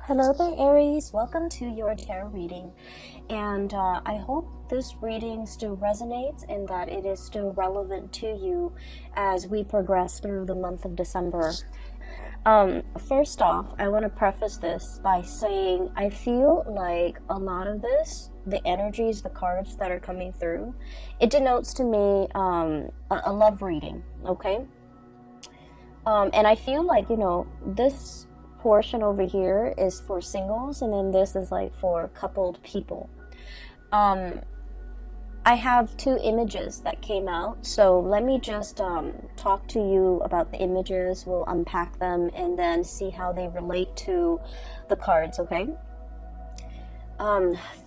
Hello there, Aries. Welcome to your tarot reading. And I hope this reading still resonates and that it is still relevant to you as we progress through the month of December. First off, I want to preface this by saying I feel like a lot of this, the energies, the cards that are coming through, it denotes to me a love reading, okay? And I feel like, this portion over here is for singles, and then this is like for coupled people. I have two images that came out, so let me just talk to you about the images. We'll unpack them and then see how they relate to the cards, okay?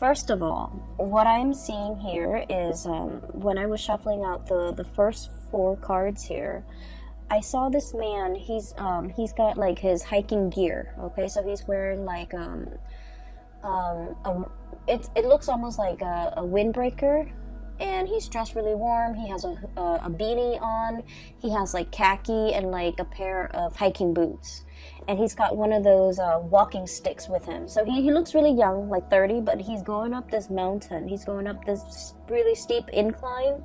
First of all, what I'm seeing here is when I was shuffling out the first four cards here, I saw this man. He's got like his hiking gear. Okay, so he's wearing like it looks almost like a windbreaker, and he's dressed really warm. He has a beanie on. He has like khaki and like a pair of hiking boots, and he's got one of those walking sticks with him. So he looks really young, like 30, but he's going up this mountain. He's going up this really steep incline.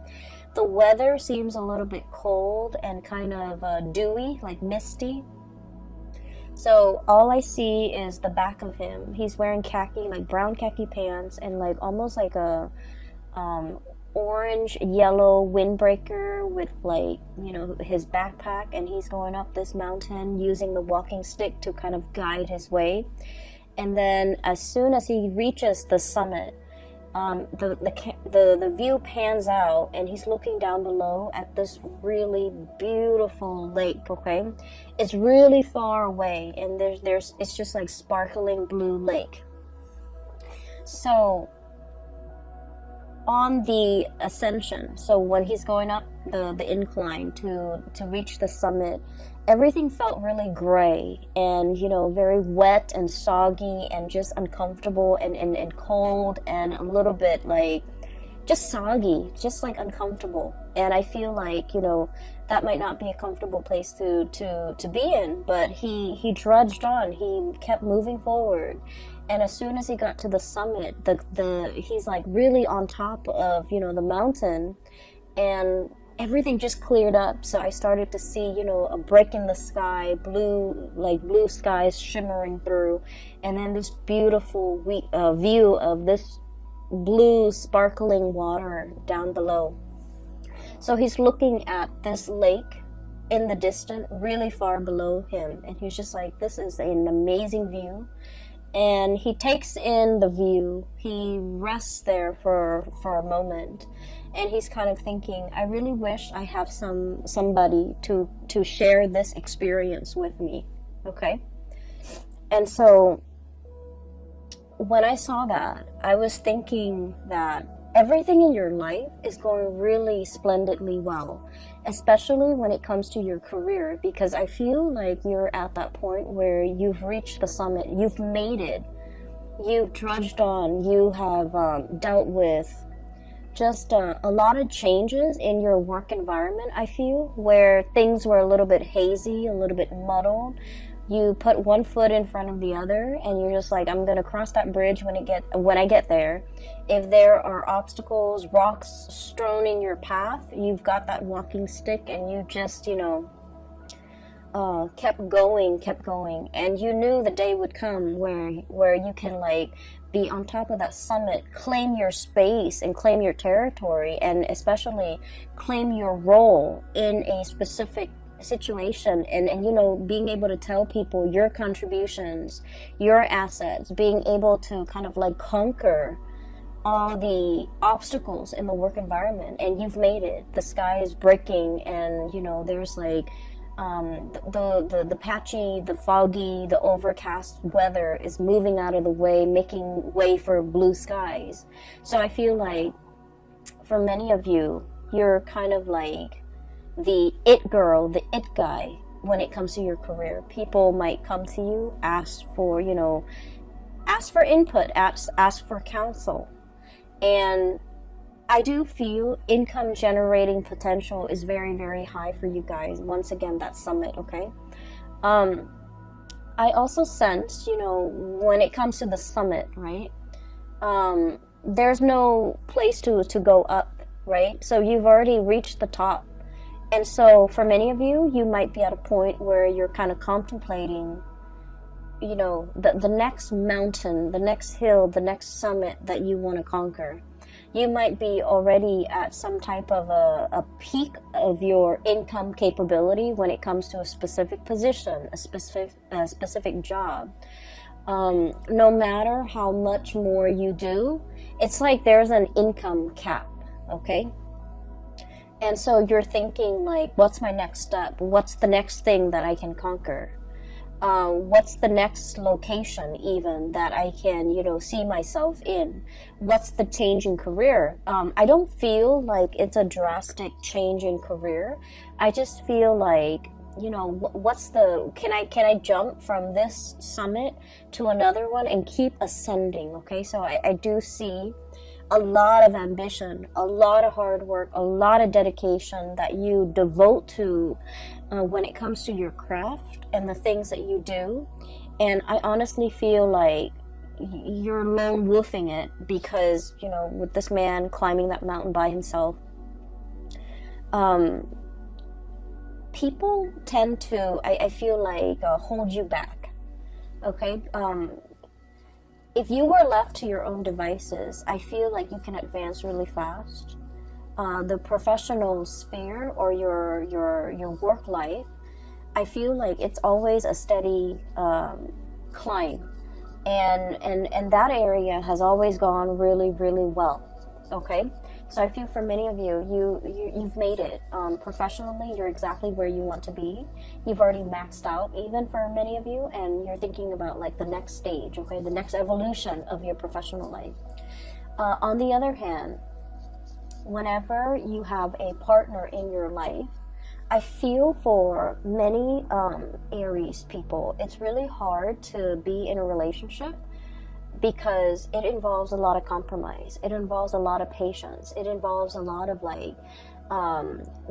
The weather seems a little bit cold and kind of dewy, like misty. So all I see is the back of him. He's wearing khaki, like brown khaki pants, and like almost like a orange yellow windbreaker with like, his backpack, and he's going up this mountain using the walking stick to kind of guide his way. And then as soon as he reaches the summit, the view pans out, and he's looking down below at this really beautiful lake. Okay, it's really far away, and it's just like sparkling blue lake. So on the ascension, so when he's going up the incline to reach the summit, everything felt really gray and, very wet and soggy and just uncomfortable and cold and a little bit like just soggy, just like uncomfortable. And I feel like, that might not be a comfortable place to be in, but he trudged on. He kept moving forward. And as soon as he got to the summit, he's like really on top of, the mountain, and everything just cleared up. So I started to see, a break in the sky, blue skies shimmering through, and then this beautiful view of this blue sparkling water down below. So he's looking at this lake in the distance, really far below him, and he's just like, this is an amazing view. And he takes in the view. He rests there for a moment, and he's kind of thinking, I really wish I have somebody to share this experience with me. Okay? And so when I saw that, I was thinking that everything in your life is going really splendidly well, especially when it comes to your career, because I feel like you're at that point where you've reached the summit, you've made it, you've trudged on, you have dealt with just a lot of changes in your work environment. I feel where things were a little bit hazy, a little bit muddled. You put one foot in front of the other, and you're just like, I'm gonna cross that bridge when I get there. If there are obstacles, rocks strewn in your path, you've got that walking stick, and you just, kept going, and you knew the day would come where you can like be on top of that summit, claim your space and claim your territory, and especially claim your role in a specific situation, and being able to tell people your contributions, your assets, being able to kind of like conquer all the obstacles in the work environment. And you've made it. The sky is breaking, and there's like the patchy, the foggy, the overcast weather is moving out of the way, making way for blue skies. So I feel like for many of you, you're kind of like the it girl, the it guy when it comes to your career. People might come to you, ask for input, ask for counsel. And I do feel income generating potential is very, very high for you guys. Once again, that summit, okay? I also sense, when it comes to the summit, right? There's no place to go up, right? So you've already reached the top. And so for many of you, you might be at a point where you're kind of contemplating, the next mountain, the next hill, the next summit that you want to conquer. You might be already at some type of a peak of your income capability when it comes to a specific position, a specific job. No matter how much more you do, it's like there's an income cap, okay? And so you're thinking like, what's my next step? What's the next thing that I can conquer? What's the next location even that I can, see myself in? What's the change in career? I don't feel like it's a drastic change in career. I just feel like, can I jump from this summit to another one and keep ascending? Okay, so I do see a lot of ambition, a lot of hard work, a lot of dedication that you devote to when it comes to your craft and the things that you do. And I honestly feel like you're lone wolfing it because, with this man climbing that mountain by himself, people tend to, I feel like, hold you back. Okay? If you were left to your own devices, I feel like you can advance really fast. The professional sphere or your work life, I feel like it's always a steady climb, and that area has always gone really, really well. Okay, so I feel for many of you've made it professionally. You're exactly where you want to be. You've already maxed out, even for many of you, and you're thinking about like the next stage, okay, the next evolution of your professional life. On the other hand, whenever you have a partner in your life, I feel for many Aries people, it's really hard to be in a relationship because it involves a lot of compromise. It involves a lot of patience. It involves a lot of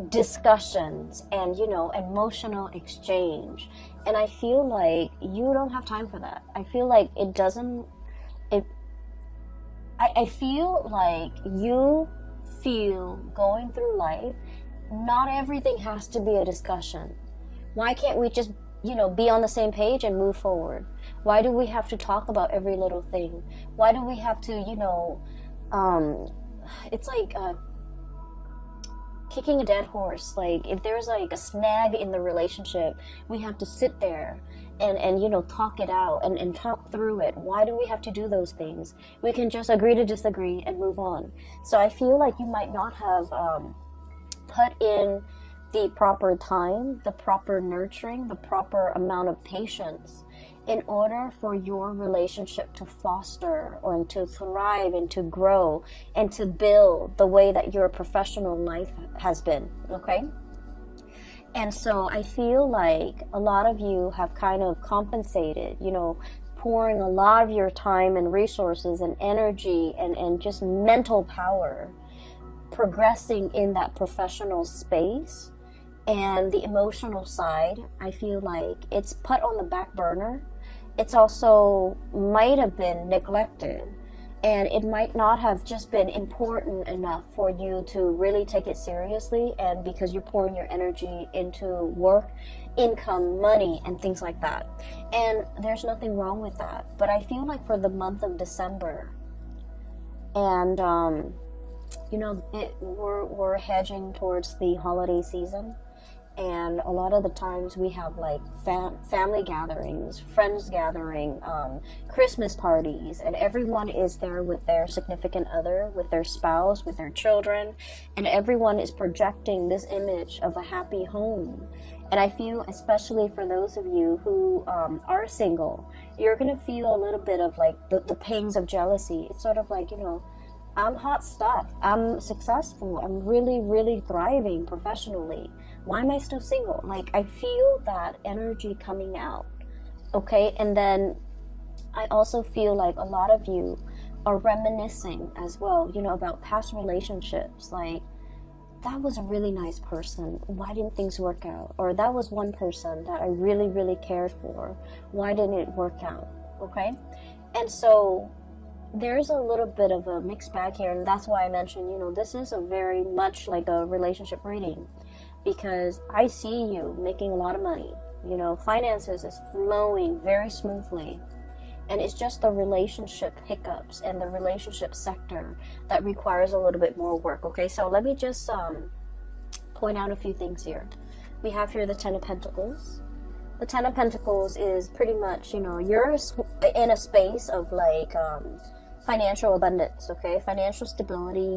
discussions and, emotional exchange. And I feel like you don't have time for that. I feel like I feel like you feel going through life, not everything has to be a discussion. Why can't we just, be on the same page and move forward? Why do we have to talk about every little thing? Why do we have to, it's like kicking a dead horse. Like if there's like a snag in the relationship, we have to sit there and talk it out and talk through it. Why do we have to do those things? We can just agree to disagree and move on. So I feel like you might not have put in the proper time, the proper nurturing, the proper amount of patience in order for your relationship to foster or to thrive and to grow and to build the way that your professional life has been, okay? And so I feel like a lot of you have kind of compensated, pouring a lot of your time and resources and energy and just mental power progressing in that professional space, and the emotional side, I feel like it's put on the back burner. It's also might have been neglected, and it might not have just been important enough for you to really take it seriously, and because you're pouring your energy into work, income, money, and things like that. And there's nothing wrong with that. But I feel like for the month of December, and we're hedging towards the holiday season, and a lot of the times we have like family gatherings, friends gathering, Christmas parties, and everyone is there with their significant other, with their spouse, with their children, and everyone is projecting this image of a happy home. And I feel, especially for those of you who are single, you're gonna feel a little bit of like the pangs of jealousy. It's sort of like, I'm hot stuff. I'm successful. I'm really, really thriving professionally. Why am I still single? Like, I feel that energy coming out. Okay. And then I also feel like a lot of you are reminiscing as well, about past relationships. Like, that was a really nice person. Why didn't things work out? Or that was one person that I really, really cared for. Why didn't it work out? Okay? And so there's a little bit of a mixed bag here, and that's why I mentioned, this is a very much like a relationship reading, because I see you making a lot of money. Finances is flowing very smoothly. And it's just the relationship hiccups and the relationship sector that requires a little bit more work. Okay, so let me just point out a few things here. We have here the Ten of Pentacles. The Ten of Pentacles is pretty much, you're in a space of like financial abundance, okay? Financial stability.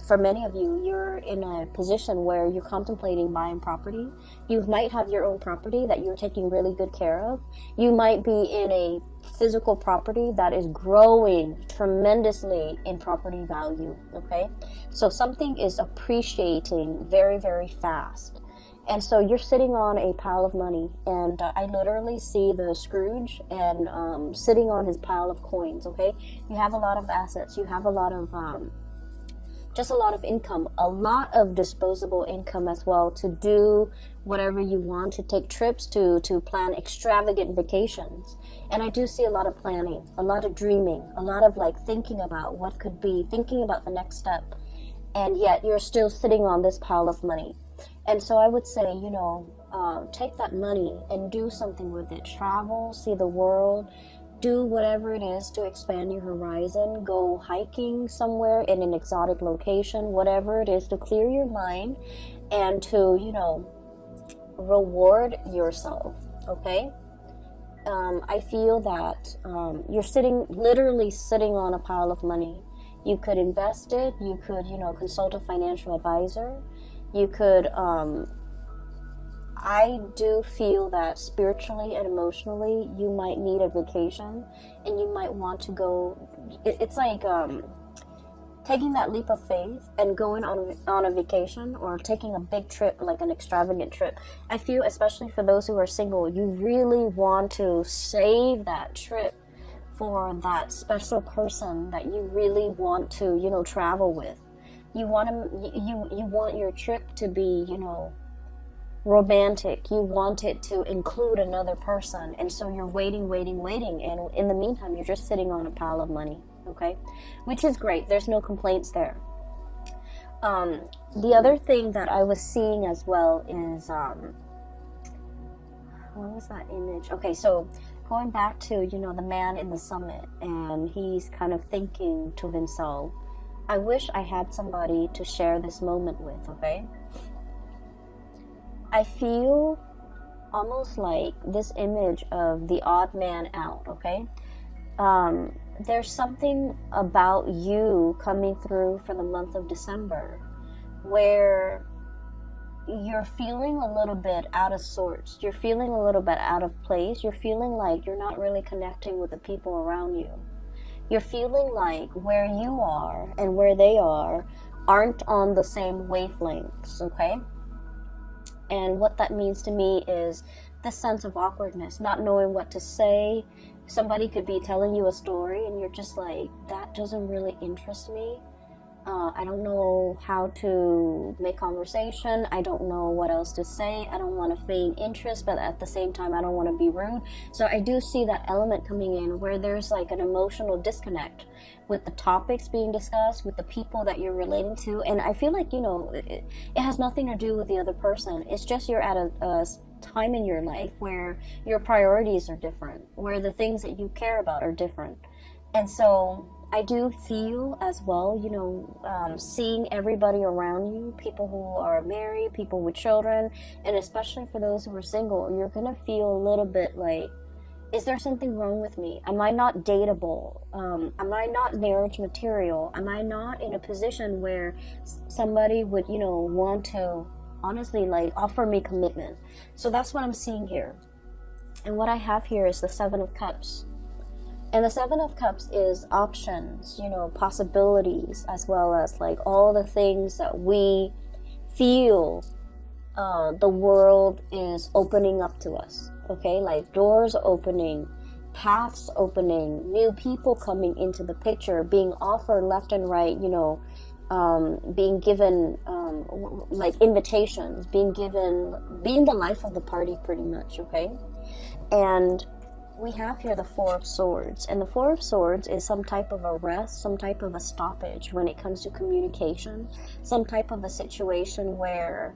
For many of you, you're in a position where you're contemplating buying property. You might have your own property that you're taking really good care of. You might be in a physical property that is growing tremendously in property value, okay? So something is appreciating very, very fast. And so you're sitting on a pile of money, and I literally see the Scrooge and sitting on his pile of coins, okay? You have a lot of assets. You have a lot of, just a lot of income, a lot of disposable income as well to do whatever you want, to take trips, to plan extravagant vacations. And I do see a lot of planning, a lot of dreaming, a lot of like thinking about what could be, thinking about the next step. And yet you're still sitting on this pile of money. And so I would say, take that money and do something with it. Travel, see the world, do whatever it is to expand your horizon. Go hiking somewhere in an exotic location, whatever it is to clear your mind and to, reward yourself, okay? I feel that you're literally sitting on a pile of money. You could invest it. You could, consult a financial advisor. You could, I do feel that spiritually and emotionally, you might need a vacation, and you might want to go, it's like taking that leap of faith and going on a vacation, or taking a big trip, like an extravagant trip. I feel, especially for those who are single, you really want to save that trip for that special person that you really want to, travel with. You want your trip to be, romantic. You want it to include another person. And so you're waiting. And in the meantime, you're just sitting on a pile of money, okay? Which is great. There's no complaints there. The other thing that I was seeing as well is, what was that image? Okay, so going back to, the man in the summit, and he's kind of thinking to himself, I wish I had somebody to share this moment with, okay? I feel almost like this image of the odd man out, okay? There's something about you coming through for the month of December where you're feeling a little bit out of sorts. You're feeling a little bit out of place. You're feeling like you're not really connecting with the people around you. You're feeling like where you are and where they are aren't on the same wavelengths, okay? And what that means to me is this sense of awkwardness, not knowing what to say. Somebody could be telling you a story and you're just like, that doesn't really interest me. I don't know how to make conversation. I don't know what else to say. I don't want to feign interest, but at the same time, I don't want to be rude. So I do see that element coming in where there's like an emotional disconnect with the topics being discussed, with the people that you're relating to. And I feel like, it has nothing to do with the other person. It's just you're at a time in your life where your priorities are different, where the things that you care about are different. And so I do feel as well, seeing everybody around you, people who are married, people with children, and especially for those who are single, you're going to feel a little bit like, is there something wrong with me? Am I not dateable? Am I not marriage material? Am I not in a position where somebody would, want to honestly like offer me commitment? So that's what I'm seeing here. And what I have here is the Seven of Cups. And the Seven of Cups is options, possibilities, as well as like all the things that we feel the world is opening up to us, okay? Like doors opening, paths opening, new people coming into the picture, being offered left and right, being given like invitations, being the life of the party pretty much, okay? And we have here the Four of Swords, and the Four of Swords is some type of a rest, some type of a stoppage when it comes to communication, some type of a situation where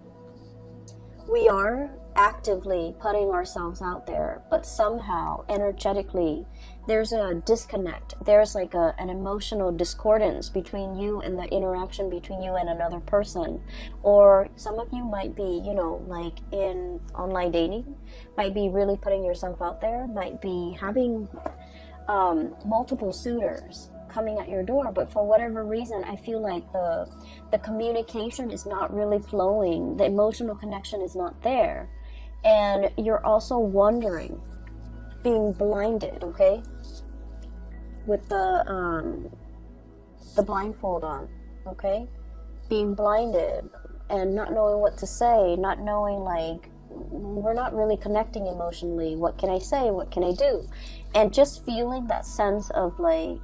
we are actively putting ourselves out there, but somehow energetically there's a disconnect. There's like an emotional discordance between you and the interaction between you and another person. Or some of you might be, you know, like in online dating, might be really putting yourself out there, might be having multiple suitors coming at your door, but for whatever reason I feel like the communication is not really flowing, the emotional connection is not there, and you're also wondering, being blinded, okay, with the blindfold on, okay, being blinded and not knowing what to say, not knowing, like, we're not really connecting emotionally, what can I say, what can I do, and just feeling that sense of like,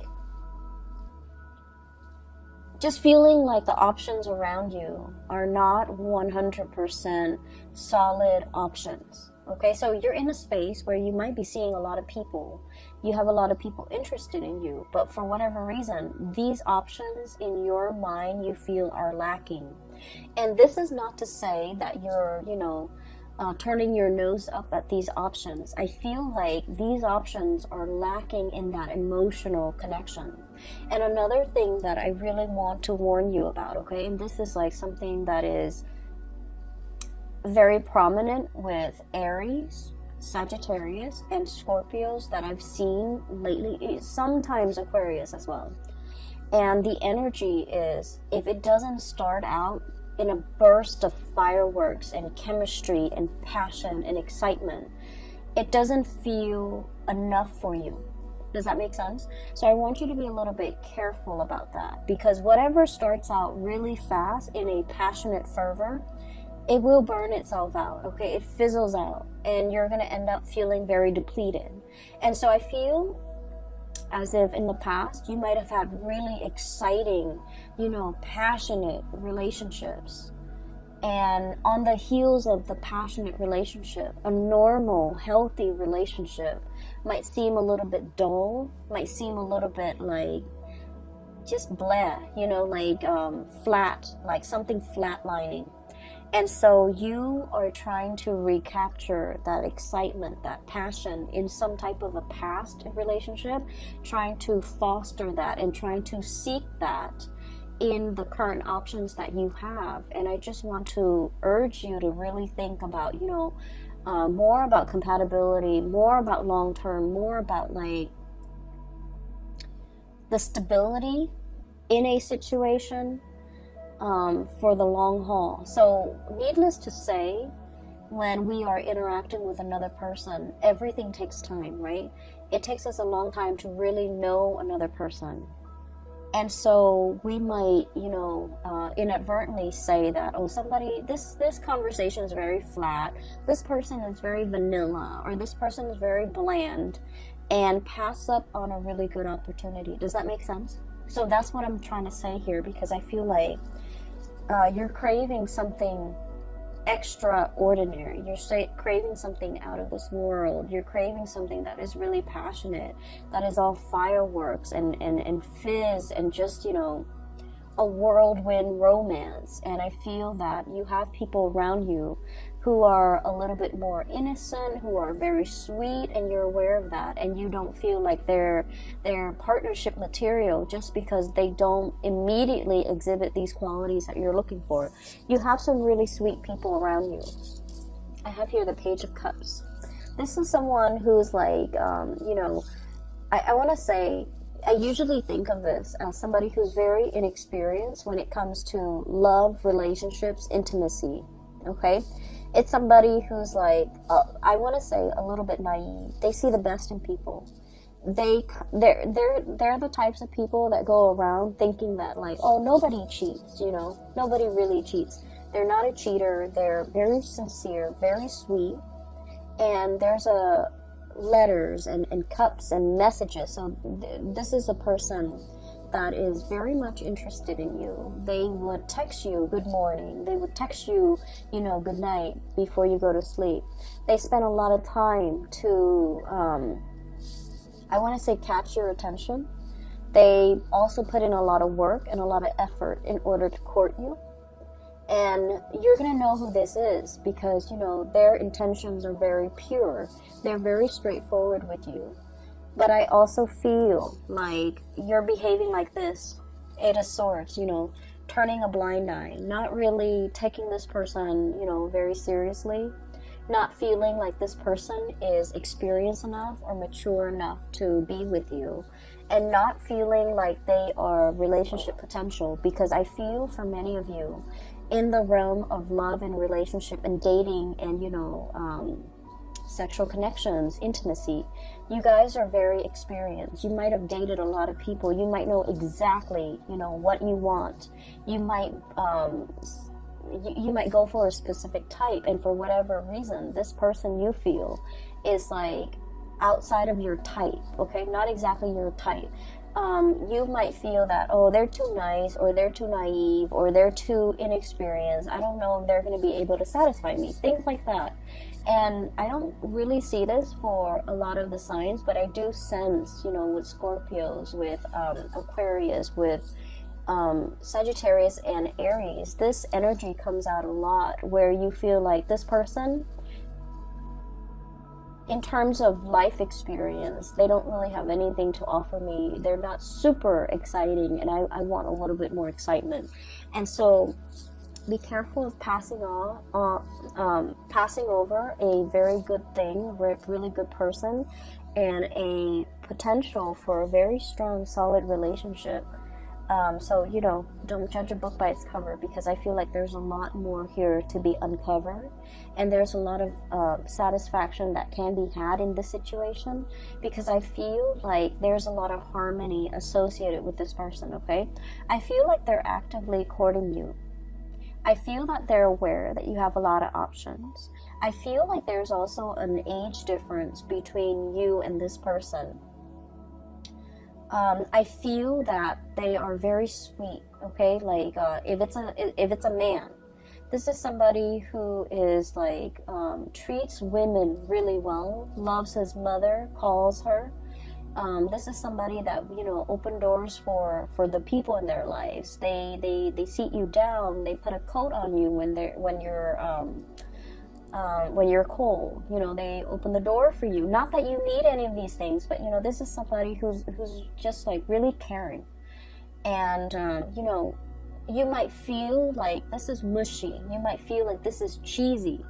just feeling like the options around you are not 100% solid options. Okay, so you're in a space where you might be seeing a lot of people. You have a lot of people interested in you, but for whatever reason, these options in your mind you feel are lacking. And this is not to say that you're, you know, turning your nose up at these options. I feel like these options are lacking in that emotional connection. And another thing that I really want to warn you about, okay, and this is like something that is very prominent with Aries, Sagittarius, and Scorpios that I've seen lately, sometimes Aquarius as well. And the energy is, if it doesn't start out in a burst of fireworks and chemistry and passion and excitement, it doesn't feel enough for you. Does that make sense? So I want you to be a little bit careful about that, because whatever starts out really fast in a passionate fervor, it will burn itself out, okay? It fizzles out, and you're going to end up feeling very depleted. And so I feel as if in the past you might have had really exciting, you know, passionate relationships, and on the heels of the passionate relationship, a normal, healthy relationship might seem a little bit dull, might seem a little bit like just blah, you know, like flat, like something flatlining. And so you are trying to recapture that excitement, that passion in some type of a past relationship, trying to foster that and trying to seek that in the current options that you have. And I just want to urge you to really think about, you know, more about compatibility, more about long-term, more about like the stability in a situation, for the long haul. So needless to say, when we are interacting with another person, everything takes time, right? It takes us a long time to really know another person. And so we might, you know, inadvertently say that, oh, somebody, this conversation is very flat, this person is very vanilla, or this person is very bland, and pass up on a really good opportunity. Does that make sense? So that's what I'm trying to say here, because I feel like you're craving something extraordinary. You're craving something out of this world. You're craving something that is really passionate, that is all fireworks and fizz and just, you know, a whirlwind romance. And I feel that you have people around you who are a little bit more innocent, who are very sweet, and you're aware of that, and you don't feel like they're partnership material just because they don't immediately exhibit these qualities that you're looking for. You have some really sweet people around you. I have here the Page of Cups. This is someone who's like, you know, I want to say, I usually think of this as somebody who's very inexperienced when it comes to love, relationships, intimacy, okay? It's somebody who's like, I want to say a little bit naive. They see the best in people. They're the types of people that go around thinking that like, oh, nobody cheats, you know, nobody really cheats. They're not a cheater. They're very sincere, very sweet, and there's letters and cups and messages. So this is a person that is very much interested in you. They would text you good morning. They would text you, you know, good night before you go to sleep. They spend a lot of time to, I want to say, catch your attention. They also put in a lot of work and a lot of effort in order to court you. And you're going to know who this is because, you know, their intentions are very pure. They're very straightforward with you. But I also feel like you're behaving like this, Eight of Swords, you know, turning a blind eye, not really taking this person, you know, very seriously, not feeling like this person is experienced enough or mature enough to be with you, and not feeling like they are relationship potential, because I feel for many of you in the realm of love and relationship and dating and, you know, sexual connections, intimacy, you guys are very experienced. You might have dated a lot of people. You might know exactly, you know, what you want. You might you might go for a specific type, and for whatever reason this person you feel is like outside of your type, okay, not exactly your type. You might feel that, oh, they're too nice, or they're too naive, or they're too inexperienced. I don't know if they're going to be able to satisfy me, things like that. And I don't really see this for a lot of the signs, but I do sense, you know, with Scorpios, with Aquarius, with Sagittarius and Aries, this energy comes out a lot where you feel like this person, in terms of life experience, they don't really have anything to offer me. They're not super exciting, and I want a little bit more excitement. And so be careful of passing over a very good thing, really good person, and a potential for a very strong, solid relationship. So, you know, don't judge a book by its cover, because I feel like there's a lot more here to be uncovered, and there's a lot of satisfaction that can be had in this situation, because I feel like there's a lot of harmony associated with this person, okay? I feel like they're actively courting you. I feel that they're aware that you have a lot of options. I feel like there's also an age difference between you and this person. I feel that they are very sweet, okay? Like, if it's a man, this is somebody who is like, treats women really well, loves his mother, calls her. This is somebody that, you know, open doors for the people in their lives. They seat you down. They put a coat on you when you're cold. You know, they open the door for you. Not that you need any of these things, but, you know, this is somebody who's just like really caring. And you know, you might feel like this is mushy. You might feel like this is cheesy.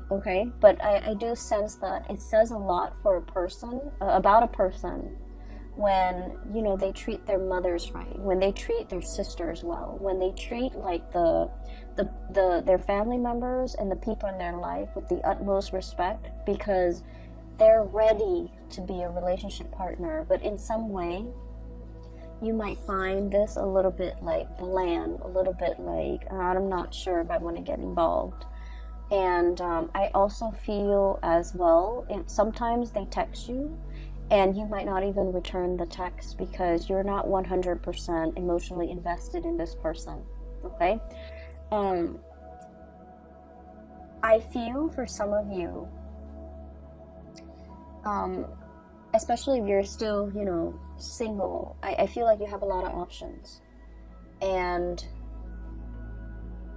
Okay, but I do sense that it says a lot for a person, about a person, when, you know, they treat their mothers right, when they treat their sisters well, when they treat like their family members and the people in their life with the utmost respect, because they're ready to be a relationship partner. But in some way, you might find this a little bit like bland, a little bit like, I'm not sure if I want to get involved. And I also feel as well, sometimes they text you and you might not even return the text because you're not 100% emotionally invested in this person, okay? I feel for some of you, especially if you're still, you know, single, I feel like you have a lot of options. And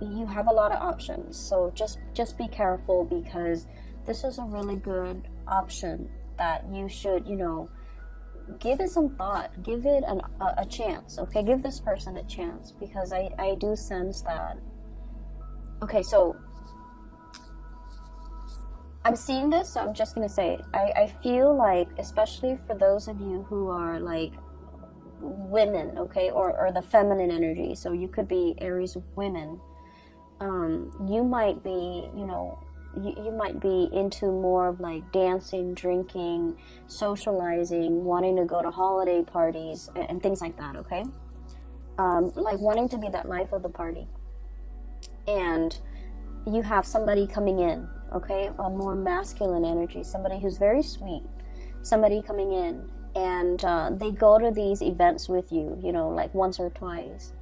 you have a lot of options, so just be careful, because this is a really good option that you should, you know, give it some thought, give it a chance, okay? Give this person a chance, because I do sense that. Okay, so I'm seeing this, so I'm just gonna say it. I feel like, especially for those of you who are like women, okay, or the feminine energy, so you could be Aries women, you might be, you know, you might be into more of like dancing, drinking, socializing, wanting to go to holiday parties and things like that, okay? Like wanting to be that life of the party. And you have somebody coming in, okay? A more masculine energy, somebody who's very sweet, somebody coming in, and they go to these events with you, you know, like once or twice,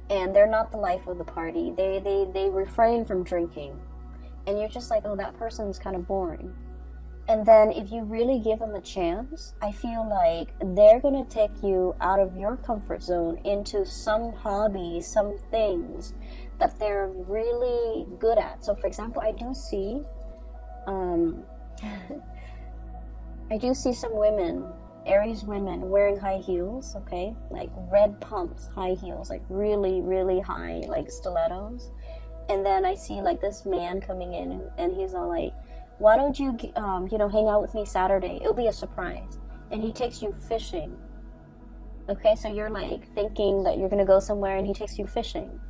and they're not the life of the party. They refrain from drinking, and you're just like, oh, that person's kind of boring. And then if you really give them a chance, I feel like they're going to take you out of your comfort zone into some hobby, some things that they're really good at. So for example, I do see some women, Aries women, wearing high heels, okay? Like red pumps, high heels, like really, really high, like stilettos. And then I see like this man coming in, and he's all like, why don't you, hang out with me Saturday? It'll be a surprise. And he takes you fishing. Okay, so you're like thinking that you're gonna go somewhere, and he takes you fishing.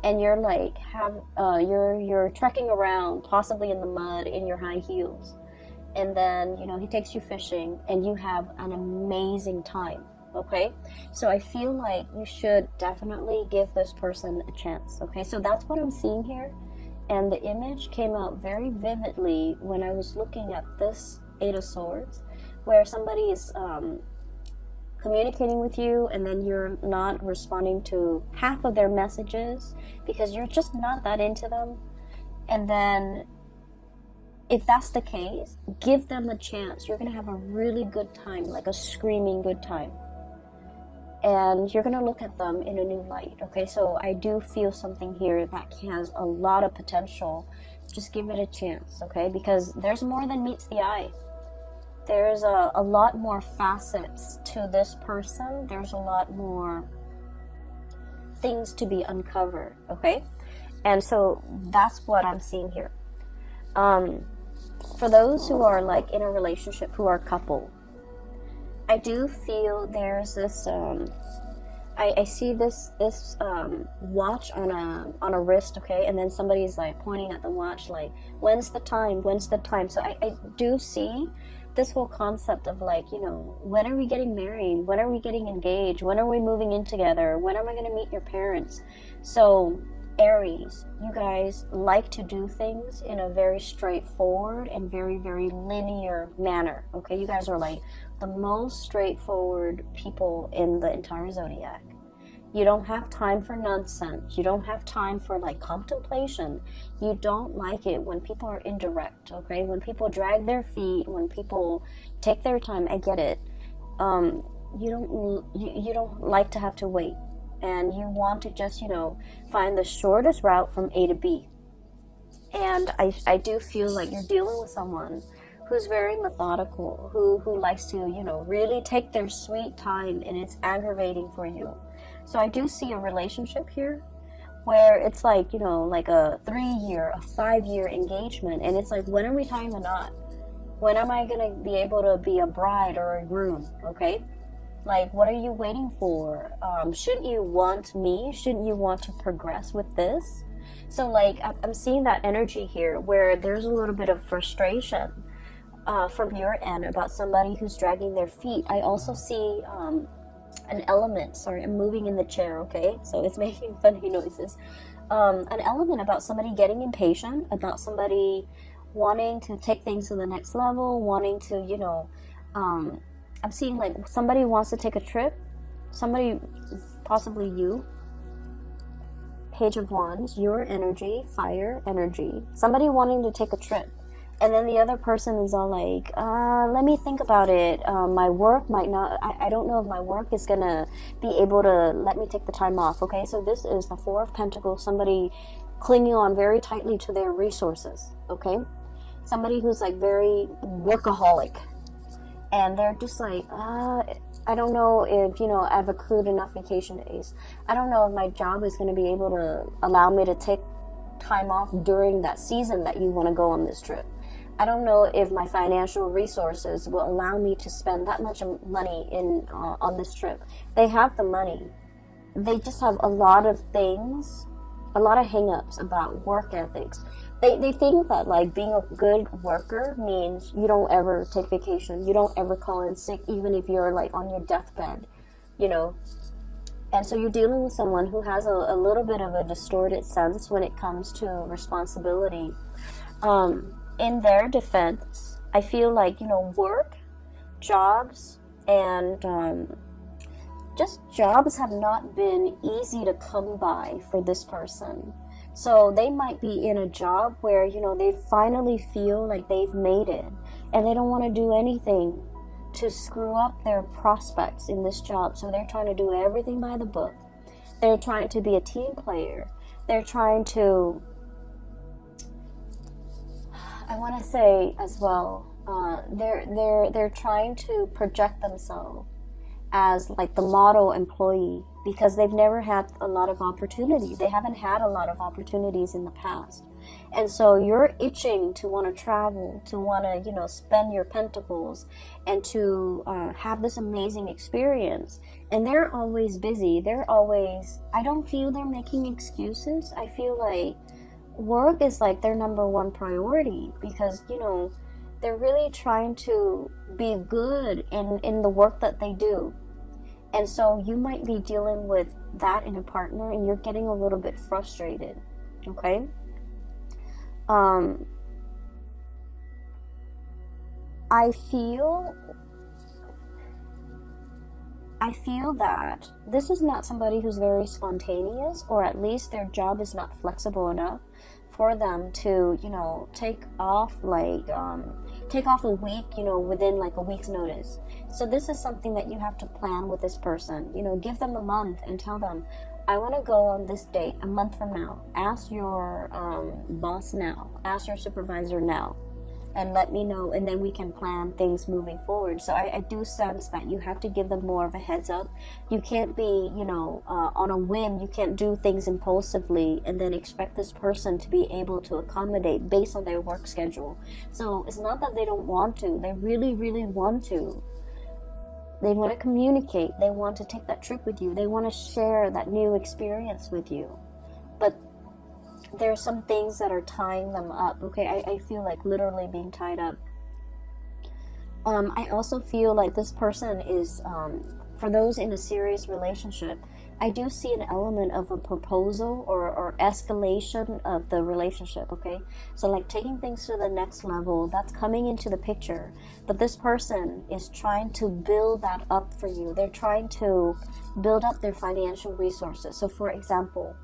And you're like, you're trekking around, possibly in the mud, in your high heels. And then, he takes you fishing, and you have an amazing time. Okay, so I feel like you should definitely give this person a chance. Okay, so that's what I'm seeing here. And the image came out very vividly when I was looking at this Eight of Swords, where somebody is communicating with you, and then you're not responding to half of their messages because you're just not that into them. And then if that's the case, give them a chance. You're going to have a really good time, like a screaming good time. And you're going to look at them in a new light, okay? So I do feel something here that has a lot of potential. Just give it a chance, okay? Because there's more than meets the eye. There's a lot more facets to this person. There's a lot more things to be uncovered, okay? And so that's what I'm seeing here. For those who are like in a relationship, who are coupled, I do feel there's this, I see this watch on a wrist, okay, and then somebody's like pointing at the watch like, when's the time, so I do see this whole concept of like, when are we getting married, when are we getting engaged, when are we moving in together, when am I going to meet your parents? So Aries, you guys like to do things in a very straightforward and very, very linear manner, okay? You guys are like the most straightforward people in the entire zodiac. You don't have time for nonsense. You don't have time for like contemplation. You don't like it when people are indirect, okay? When people drag their feet, when people take their time, I get it. You don't like to have to wait. And you want to just, find the shortest route from A to B. And I do feel like you're dealing with someone who's very methodical, who likes to, really take their sweet time, and it's aggravating for you. So I do see a relationship here where it's like, like a 3-year, a 5-year engagement, and it's like, when are we tying the knot? When am I going to be able to be a bride or a groom, okay? Like, what are you waiting for? Shouldn't you want me? Shouldn't you want to progress with this? So, like, I'm seeing that energy here where there's a little bit of frustration from your end about somebody who's dragging their feet. I also see an element. Sorry, I'm moving in the chair, okay? So it's making funny noises. An element about somebody getting impatient, about somebody wanting to take things to the next level, wanting to, I'm seeing like somebody wants to take a trip, somebody, possibly you, Page of Wands, your energy, fire energy, somebody wanting to take a trip, and then the other person is all like, let me think about it, my work might not, I don't know if my work is gonna be able to let me take the time off, okay? So this is the Four of Pentacles, somebody clinging on very tightly to their resources, okay? Somebody who's like very workaholic. And they're just like, I don't know if, I've accrued enough vacation days. I don't know if my job is going to be able to allow me to take time off during that season that you want to go on this trip. I don't know if my financial resources will allow me to spend that much money on this trip. They have the money. They just have a lot of things, a lot of hang-ups about work ethics. They think that like being a good worker means you don't ever take vacation, you don't ever call in sick, even if you're like on your deathbed, And so you're dealing with someone who has a little bit of a distorted sense when it comes to responsibility. In their defense, I feel like, work, jobs, And just jobs have not been easy to come by for this person. So they might be in a job where, you know, they finally feel like they've made it, and they don't want to do anything to screw up their prospects in this job. So they're trying to do everything by the book. They're trying to be a team player. They're trying to, I want to say as well, they're trying to project themselves as like the model employee, because they've never had a lot of opportunity. They haven't had a lot of opportunities in the past. And so you're itching to want to travel, to want to, you know, spend your pentacles and to have this amazing experience. And they're always busy. They're always, I don't feel they're making excuses. I feel like work is like their number one priority, because, you know, they're really trying to be good in the work that they do. And so you might be dealing with that in a partner, and you're getting a little bit frustrated, okay? I feel that this is not somebody who's very spontaneous, or at least their job is not flexible enough for them to, you know, take off a week, you know, within like a week's notice. So this is something that you have to plan with this person. You know, give them a month and tell them, I want to go on this date a month from now. Ask your boss now. Ask your supervisor now. And let me know, and then we can plan things moving forward. So I do sense that you have to give them more of a heads up. You can't be, you know, on a whim. You can't do things impulsively and then expect this person to be able to accommodate based on their work schedule. So it's not that they don't want to. They really, really want to. They want to communicate. They want to take that trip with you. They want to share that new experience with you. But there are some things that are tying them up, okay? I feel like literally being tied up. I also feel like this person is, for those in a serious relationship, I do see an element of a proposal or escalation of the relationship, okay? So like taking things to the next level, that's coming into the picture. But this person is trying to build that up for you. They're trying to build up their financial resources. So for example,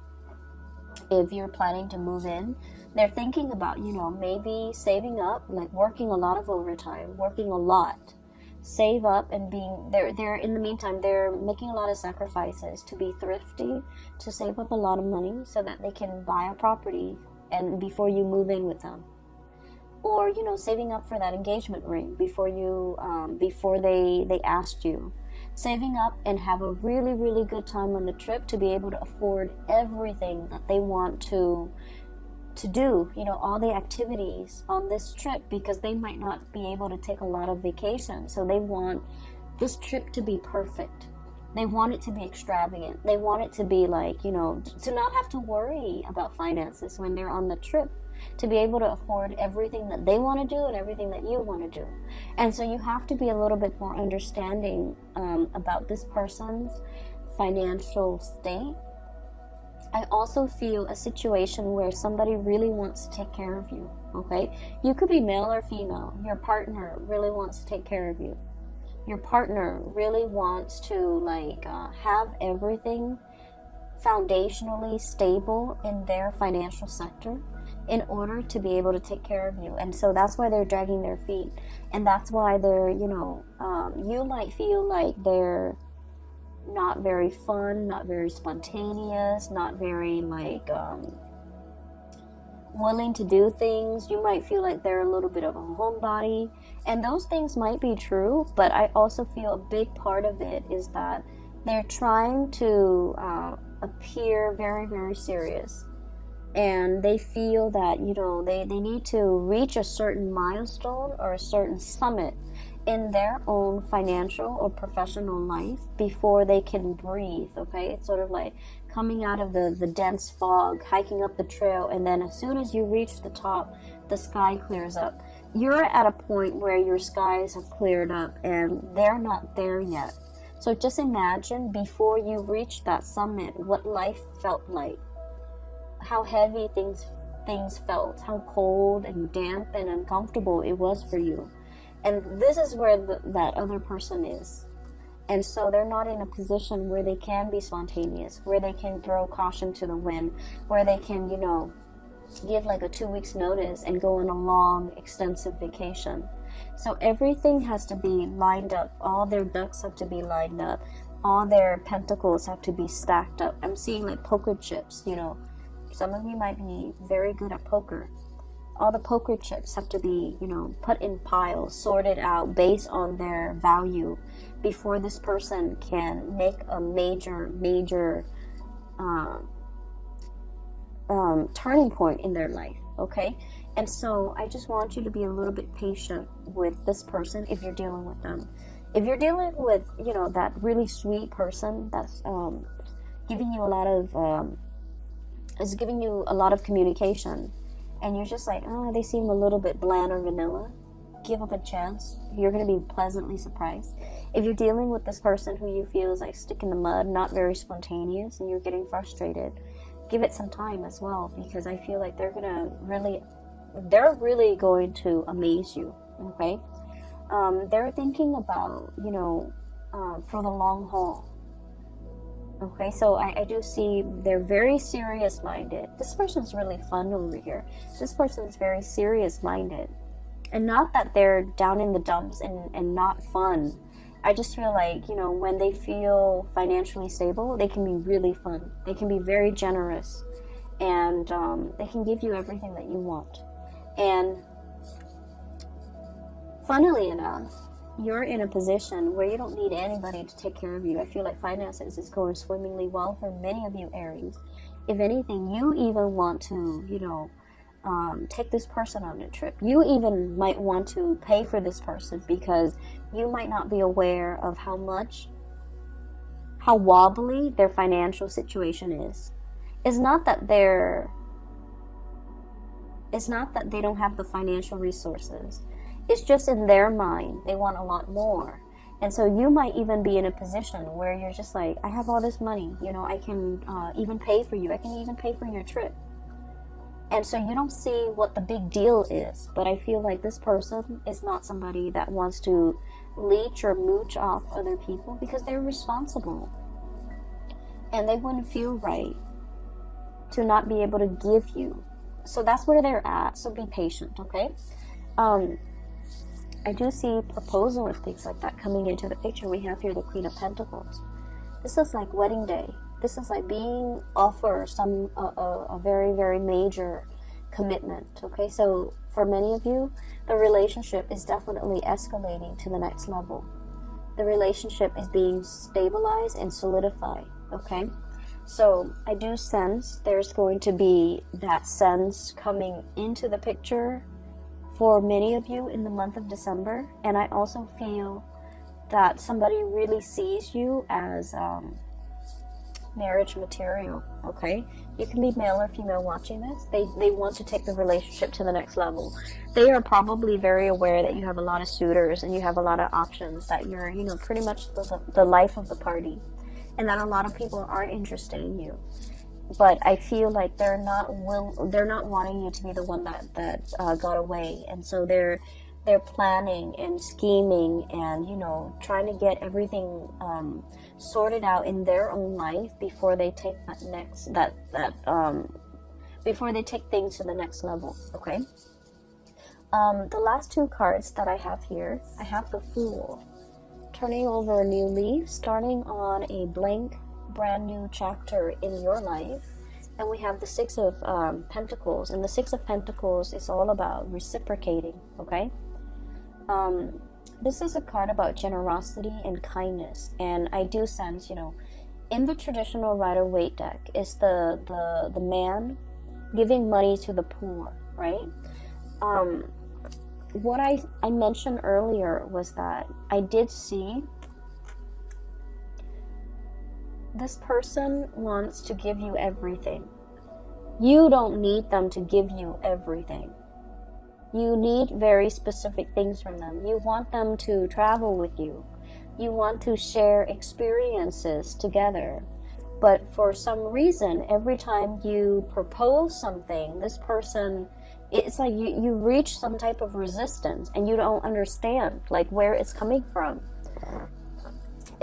if you're planning to move in, they're thinking about, you know, maybe saving up, like working a lot of overtime, working a lot, save up, and being they're in the meantime, they're making a lot of sacrifices to be thrifty, to save up a lot of money so that they can buy a property and before you move in with them. Or, you know, saving up for that engagement ring before you before they asked you. Saving up and have a really, really good time on the trip to be able to afford everything that they want to do, you know, all the activities on this trip, because they might not be able to take a lot of vacation. So they want this trip to be perfect. They want it to be extravagant. They want it to be like, you know, to not have to worry about finances when they're on the trip, to be able to afford everything that they want to do and everything that you want to do. And so you have to be a little bit more understanding about this person's financial state. I also feel a situation where somebody really wants to take care of you, okay? You could be male or female. Your partner really wants to take care of you. Your partner really wants to like have everything foundationally stable in their financial sector in order to be able to take care of you. And so that's why they're dragging their feet. And that's why they're, you know, you might feel like they're not very fun, not very spontaneous, not very like willing to do things. You might feel like they're a little bit of a homebody, and those things might be true, but I also feel a big part of it is that they're trying to appear very, very serious, and they feel that, you know, they need to reach a certain milestone or a certain summit in their own financial or professional life before they can breathe, okay? It's sort of like coming out of the dense fog, hiking up the trail, and then as soon as you reach the top, the sky clears up. You're at a point where your skies have cleared up and they're not there yet. So just imagine before you reach that summit, what life felt like, how heavy things felt, how cold and damp and uncomfortable it was for you. And this is where that other person is. And so they're not in a position where they can be spontaneous, where they can throw caution to the wind, where they can, you know, give like a 2 weeks notice and go on a long, extensive vacation. So everything has to be lined up. All their ducks have to be lined up. All their pentacles have to be stacked up. I'm seeing like poker chips, you know. Some of you might be very good at poker. All the poker chips have to be, you know, put in piles, sorted out based on their value before this person can make a major turning point in their life, okay? And so I just want you to be a little bit patient with this person if you're dealing with them. If you're dealing with, you know, that really sweet person that's giving you a lot of is giving you a lot of communication, and you're just like, oh, they seem a little bit bland or vanilla, give them a chance. You're going to be pleasantly surprised. If you're dealing with this person who you feel is like stick in the mud, not very spontaneous, and you're getting frustrated, give it some time as well, because I feel like they're really going to amaze you, okay? They're thinking about, you know, for the long haul. Okay, so I do see they're very serious-minded. This person's really fun over here. This person's very serious-minded. And not that they're down in the dumps and not fun. I just feel like, you know, when they feel financially stable, they can be really fun. They can be very generous. And they can give you everything that you want. And funnily enough, you're in a position where you don't need anybody to take care of you. I feel like finances is going swimmingly well for many of you Aries. If anything, you even want to, you know, take this person on a trip. You even might want to pay for this person because you might not be aware of how wobbly their financial situation is. It's not that they don't have the financial resources. It's just in their mind, they want a lot more. And so you might even be in a position where you're just like, I have all this money, you know, I can even pay for you. I can even pay for your trip. And so you don't see what the big deal is. But I feel like this person is not somebody that wants to leech or mooch off other people because they're responsible. And they wouldn't feel right to not be able to give you. So that's where they're at. So be patient, okay? I do see proposal and things like that coming into the picture. We have here the Queen of Pentacles. This is like wedding day. This is like being offered a very, very major commitment. Okay, so for many of you, the relationship is definitely escalating to the next level. The relationship is being stabilized and solidified. Okay, so I do sense there's going to be that sense coming into the picture for many of you in the month of December. And I also feel that somebody really sees you as marriage material, okay? You can be male or female watching this. They want to take the relationship to the next level. They are probably very aware that you have a lot of suitors and you have a lot of options, that you're, you know, pretty much the life of the party, and that a lot of people aren't interested in you. But I feel like they're not wanting you to be the one that got away, and so they're planning and scheming and, you know, trying to get everything sorted out in their own life before they take before they take things to the next level. Okay. The last two cards that I have here, I have the Fool, turning over a new leaf, starting on a blank brand new chapter in your life. And we have the Six of Pentacles, and the Six of Pentacles is all about reciprocating. Okay. This is a card about generosity and kindness, and I do sense, you know, in the traditional Rider-Waite deck is the man giving money to the poor, right? What I mentioned earlier was that I did see this person wants to give you everything. You don't need them to give you everything. You need very specific things from them. You want them to travel with you. You want to share experiences together. But for some reason, every time you propose something, this person, it's like you reach some type of resistance and you don't understand like where it's coming from.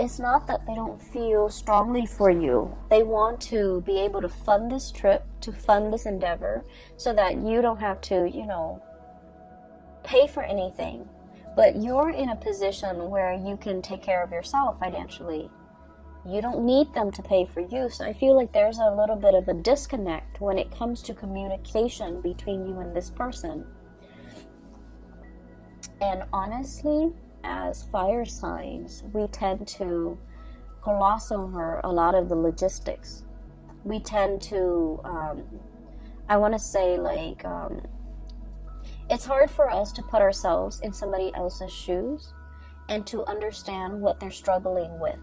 it's not that they don't feel strongly for you. They want to be able to fund this trip, to fund this endeavor, so that you don't have to, you know, pay for anything. But you're in a position where you can take care of yourself financially. You don't need them to pay for you. So I feel like there's a little bit of a disconnect when it comes to communication between you and this person. And honestly, as fire signs, we tend to gloss over a lot of the logistics. We tend to, I want to say, like, it's hard for us to put ourselves in somebody else's shoes and to understand what they're struggling with.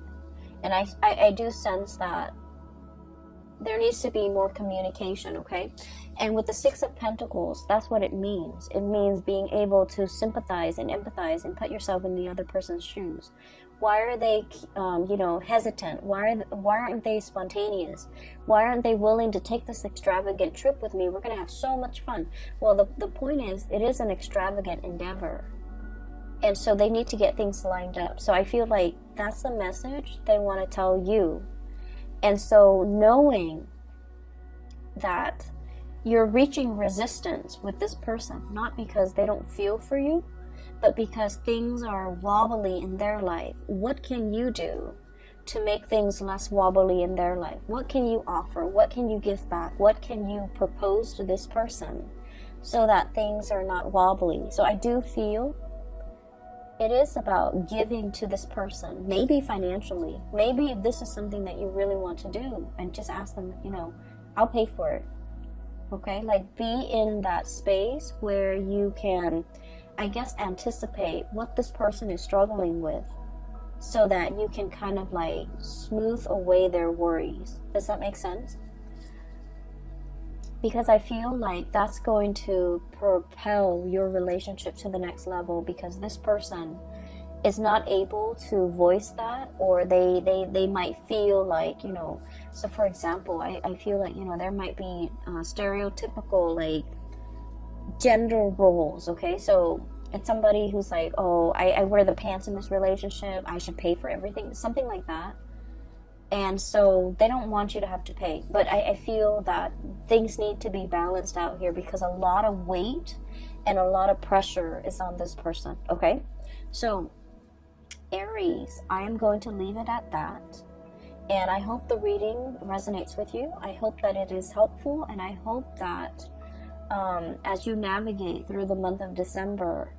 And I do sense that there needs to be more communication, okay? And with the Six of Pentacles, that's what it means. It means being able to sympathize and empathize and put yourself in the other person's shoes. Why are they, you know, hesitant? Why aren't they spontaneous? Why aren't they willing to take this extravagant trip with me? We're going to have so much fun. Well, the point is, it is an extravagant endeavor. And so they need to get things lined up. So I feel like that's the message they want to tell you. And so knowing that you're reaching resistance with this person, not because they don't feel for you, but because things are wobbly in their life. What can you do to make things less wobbly in their life? What can you offer? What can you give back? What can you propose to this person so that things are not wobbly? So I do feel it is about giving to this person, maybe financially. Maybe if this is something that you really want to do, and just ask them, you know, I'll pay for it. Okay? Like, be in that space where you can, I guess, anticipate what this person is struggling with so that you can kind of like smooth away their worries. Does that make sense? Because I feel like that's going to propel your relationship to the next level, because this person is not able to voice that, or they might feel like, you know, so for example, I feel like, you know, there might be stereotypical like gender roles, okay? So it's somebody who's like, oh, I wear the pants in this relationship, I should pay for everything, something like that. And so they don't want you to have to pay. But I feel that things need to be balanced out here, because a lot of weight and a lot of pressure is on this person, okay? So, Aries, I am going to leave it at that. And I hope the reading resonates with you. I hope that it is helpful. And I hope that as you navigate through the month of December,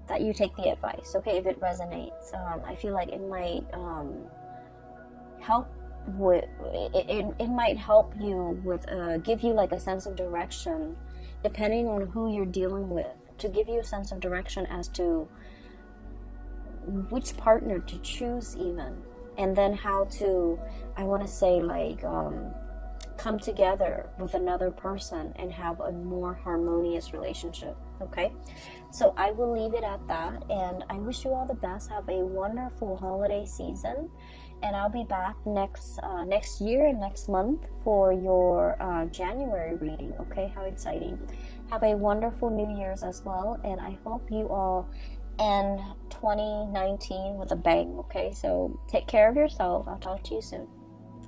that you take the advice, okay, if it resonates. I feel like it might... help with it might help you with give you like a sense of direction, depending on who you're dealing with, to give you a sense of direction as to which partner to choose even, and then how to, I want to say, like come together with another person and have a more harmonious relationship. Okay, so I will leave it at that, and I wish you all the best. Have a wonderful holiday season, and I'll be back next year and next month for your January reading. Okay, how exciting. Have a wonderful New Year's as well, and I hope you all end 2019 with a bang. Okay, so take care of yourself. I'll talk to you soon.